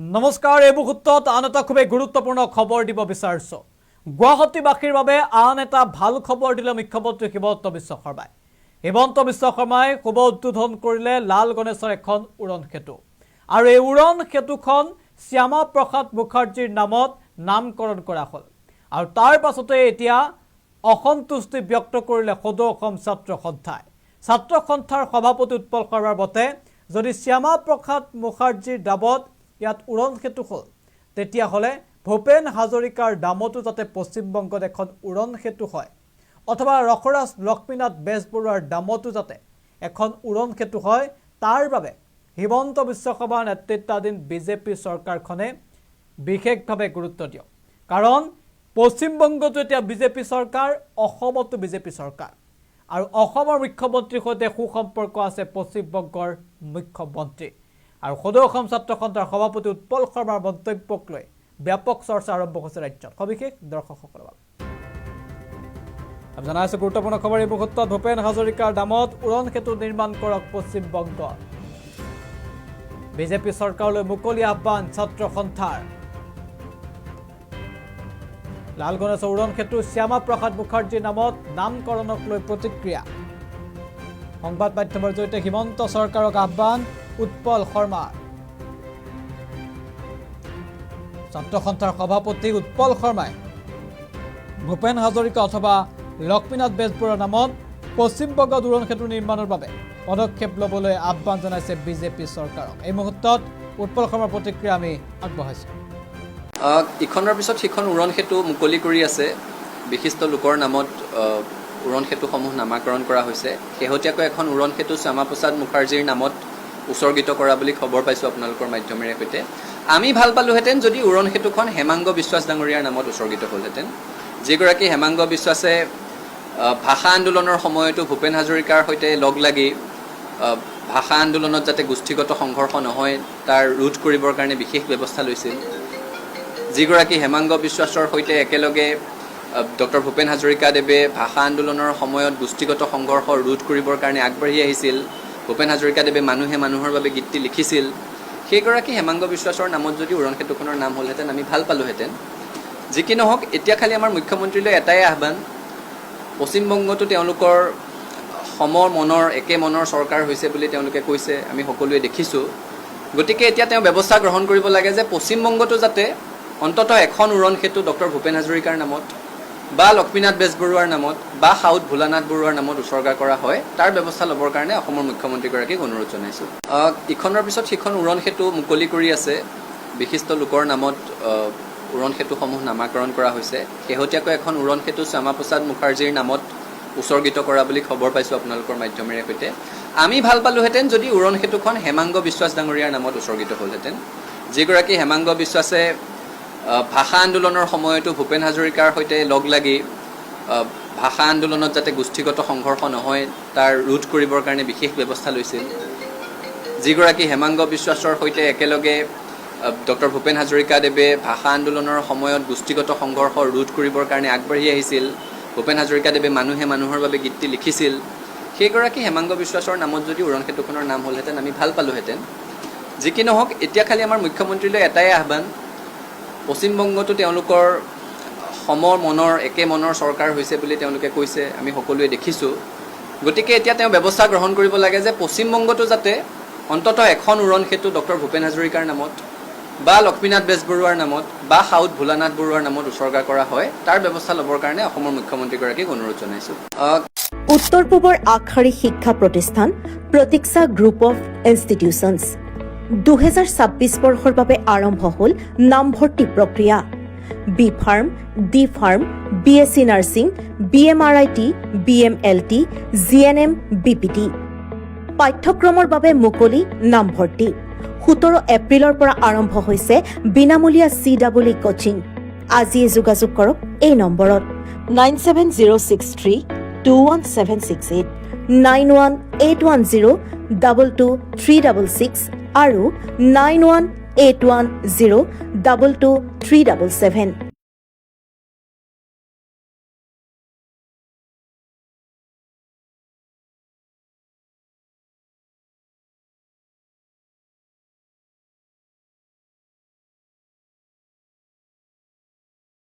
নমস্কাৰ এই মুহূৰ্তত আন এটা খুবেই গুৰুত্বপূৰ্ণ খবৰ দিব বিচাৰিছো গুৱাহাটীবাসীৰ বাবে আন এটা ভাল খবৰ দিলে মুখ্যমন্ত্ৰী হিমন্ত বিশ্ব শৰ্মাই শুভ উদ্বোধন কৰিলে লাল গণেশৰ এখন উৰণ সেতু আৰু এই উৰণ সেতুখন শ্যামা প্ৰসাদ মুখাৰ্জীৰ নামত নামকৰণ কৰা হ'ল আৰু তাৰ পাছতে এতিয়া অসন্তুষ্টি ব্যক্ত কৰিলে সদৌ অসম ছাত্ৰ সন্থাৰ সভাপতি উৎপল শৰ্মাৰ মতে যদি শ্যামা প্ৰসাদ মুখাৰ্জীৰ নামত ইয়াত উৰণ সেতু হ'ল তেতিয়া হলে ভূপেন হাজৰিকাৰ নামতো যাতে পশ্চিমবংগত এখন উৰণ সেতু হয় অথবা ৰখৰাজ লক্ষ্মীনাথ বেজবৰুৱাৰ নামতো যাতে এখন উৰণ সেতু হয় তাৰ বাবে হিমন্ত বিশ্ব শৰ্মাৰ নেতৃত্বাধীন বিজেপি চৰকাৰখনে বিশেষভাৱে গুৰুত্ব দিয়ক কাৰণ পশ্চিমবংগতো এতিয়া বিজেপি চৰকাৰ অসমতো বিজেপি চৰকাৰ আৰু অসমৰ মুখ্যমন্ত্ৰীৰ সৈতে সুসম্পৰ্ক আছে পশ্চিমবংগৰ মুখ্যমন্ত্ৰী আৰু সদৌ অসম ছাত্ৰ সন্থাৰ সভাপতি উৎপল শৰ্মাৰ মন্তব্যক লৈ ব্যাপক চৰ্চা আৰম্ভ হৈছে ৰাজ্যত সবিশেষ দৰ্শকসকলৰ বাবে জানাইছো গুৰুত্বপূৰ্ণ খবৰ এই মুহূৰ্তত ভূপেন হাজৰিকাৰ নামত উৰণ সেতু নিৰ্মাণ কৰক পশ্চিমবংগ বিজেপি চৰকাৰলৈ মুকলি আহ্বান ছাত্ৰ সন্থাৰ লাল গণেশৰ উৰণ সেতু শ্যামা প্ৰসাদ মুখাৰ্জীৰ নামত নামকৰণক লৈ প্ৰতিক্ৰিয়া সংবাদ মাধ্যমৰ জৰিয়তে হিমন্ত চৰকাৰক আহ্বান উৎপল শৰ্মা ছাত্ৰ সন্থাৰ সভাপতি উৎপল শৰ্মাই ভূপেন হাজৰিকা অথবা লক্ষ্মীনাথ বেজবৰুৱাৰ নামত পশ্চিমবংগত উৰণ সেতু নিৰ্মাণৰ বাবে পদক্ষেপ ল'বলৈ আহ্বান জনাইছে বিজেপি চৰকাৰক এই মুহূৰ্তত উৎপল শৰ্মাৰ প্ৰতিক্ৰিয়া আমি আগবঢ়াইছো ইখনৰ পিছত সিখন উৰণ সেতু মুকলি কৰি আছে বিশিষ্ট লোকৰ নামত উৰণ সেতুসমূহ নামাকৰণ কৰা হৈছে শেহতীয়াকৈ এখন উৰণ সেতু শ্যামা প্ৰসাদ মুখাৰ্জীৰ নামত উৎসৰ্গিত কৰা বুলি খবৰ পাইছোঁ আপোনালোকৰ মাধ্যমেৰে সৈতে আমি ভাল পালোহেঁতেন যদি উৰণ সেতুখন হেমাংগ বিশ্বাস ডাঙৰীয়াৰ নামত উৎসৰ্গিত হ'লহেঁতেন যিগৰাকী হেমাংগ বিশ্বাসে ভাষা আন্দোলনৰ সময়তো ভূপেন হাজৰিকাৰ সৈতে লগ লাগি ভাষা আন্দোলনত যাতে গোষ্ঠীগত সংঘৰ্ষ নহয় তাৰ ৰোধ কৰিবৰ কাৰণে বিশেষ ব্যৱস্থা লৈছিল যিগৰাকী হেমাংগ বিশ্বাসৰ সৈতে একেলগে ডক্টৰ ভূপেন হাজৰিকাদেৱে ভাষা আন্দোলনৰ সময়ত গোষ্ঠীগত সংঘৰ্ষ ৰোধ কৰিবৰ কাৰণে আগবাঢ়ি আহিছিল ভূপেন হাজৰিকাদেৱে মানুহে মানুহৰ বাবে গীতটি লিখিছিল সেইগৰাকী হেমাংগ বিশ্বাসৰ নামত যদি উৰণ সেতুখনৰ নাম হ'লহেঁতেন আমি ভাল পালোহেঁতেন যি কি নহওক এতিয়া খালি আমাৰ মুখ্যমন্ত্ৰীলৈ এটাই আহ্বান পশ্চিমবংগতো তেওঁলোকৰ মনৰ একে মনৰ চৰকাৰ হৈছে বুলি তেওঁলোকে কৈছে আমি সকলোৱে দেখিছোঁ গতিকে এতিয়া তেওঁ ব্যৱস্থা গ্ৰহণ কৰিব লাগে যে পশ্চিমবংগতো যাতে অন্ততঃ এখন উৰণ সেতু ডক্টৰ ভূপেন হাজৰিকাৰ নামত বা লক্ষ্মীনাথ বেজবৰুৱাৰ নামত বা সাউথ ভোলানাথ বৰুৱাৰ নামত উৎসৰ্গা কৰা হয় তাৰ ব্যৱস্থা ল'বৰ কাৰণে অসমৰ মুখ্যমন্ত্ৰীগৰাকীক অনুৰোধ জনাইছোঁ ইখনৰ পিছত সিখন উৰণ সেতু মুকলি কৰি আছে বিশিষ্ট লোকৰ নামত উৰণ সেতুসমূহ নামাকৰণ কৰা হৈছে শেহতীয়াকৈ এখন উৰণ সেতু শ্যামা প্ৰসাদ মুখাৰ্জীৰ নামত উৎসৰ্গিত কৰা বুলি খবৰ পাইছোঁ আপোনালোকৰ মাধ্যমেৰে সৈতে আমি ভাল পালোহেঁতেন যদি উৰণ সেতুখন হেমাংগ বিশ্বাস ডাঙৰীয়াৰ নামত উৎসৰ্গিত হ'লহেঁতেন যিগৰাকী হেমাংগ বিশ্বাসে ভাষা আন্দোলনৰ সময়তো ভূপেন হাজৰিকাৰ সৈতে লগ লাগি ভাষা আন্দোলনত যাতে গোষ্ঠীগত সংঘৰ্ষ নহয় তাৰ ৰোধ কৰিবৰ কাৰণে বিশেষ ব্যৱস্থা লৈছিল যিগৰাকী হেমাংগ বিশ্বাসৰ সৈতে একেলগে ডক্টৰ ভূপেন হাজৰিকাদেৱে ভাষা আন্দোলনৰ সময়ত গোষ্ঠীগত সংঘৰ্ষ ৰোধ কৰিবৰ কাৰণে আগবাঢ়ি আহিছিল ভূপেন হাজৰিকাদেৱে মানুহে মানুহৰ বাবে গীতটি লিখিছিল সেইগৰাকী হেমাংগ বিশ্বাসৰ নামত যদি উৰণ সেতুখনৰ নাম হ'লহেঁতেন আমি ভাল পালোহেঁতেন যি কি নহওক এতিয়া খালি আমাৰ মুখ্যমন্ত্ৰীলৈ এটাই আহ্বান পশ্চিমবংগতো তেওঁলোকৰ মনৰ একে মনৰ চৰকাৰ হৈছে বুলি তেওঁলোকে কৈছে আমি সকলোৱে দেখিছোঁ গতিকে এতিয়া তেওঁ ব্যৱস্থা গ্ৰহণ কৰিব লাগে যে পশ্চিমবংগতো যাতে অন্ততঃ এখন উৰণ সেতু ডক্টৰ ভূপেন হাজৰিকাৰ নামত বা লক্ষ্মীনাথ বেজবৰুৱাৰ নামত বা সাউথ ভোলানাথ বৰুৱাৰ নামত উৎসৰ্গা কৰা হয় তাৰ ব্যৱস্থা ল'বৰ কাৰণে অসমৰ মুখ্যমন্ত্ৰীগৰাকীক অনুৰোধ জনাইছোঁ উত্তৰ পূবৰ আগশাৰী শিক্ষা প্ৰতিষ্ঠান প্ৰতীক্ষা গ্ৰুপ অফ ইনষ্টিটিউচনছ 2026 বৰ্ষৰ বাবে আৰম্ভ হ'ল নামভৰ্তি প্ৰক্ৰিয়া B Pharm D Pharm BSc nursing BMRIT BMLT GNM BPT পাঠ্যক্ৰমৰ বাবে মুকলি নামভৰ্তি 17 এপ্ৰিলৰ পৰা আৰম্ভ হৈছে বিনামূলীয়া CEE কোচিং আজিয়ে যোগাযোগ কৰক এই নম্বৰত 9706321768 9181022366 আৰু 9181022377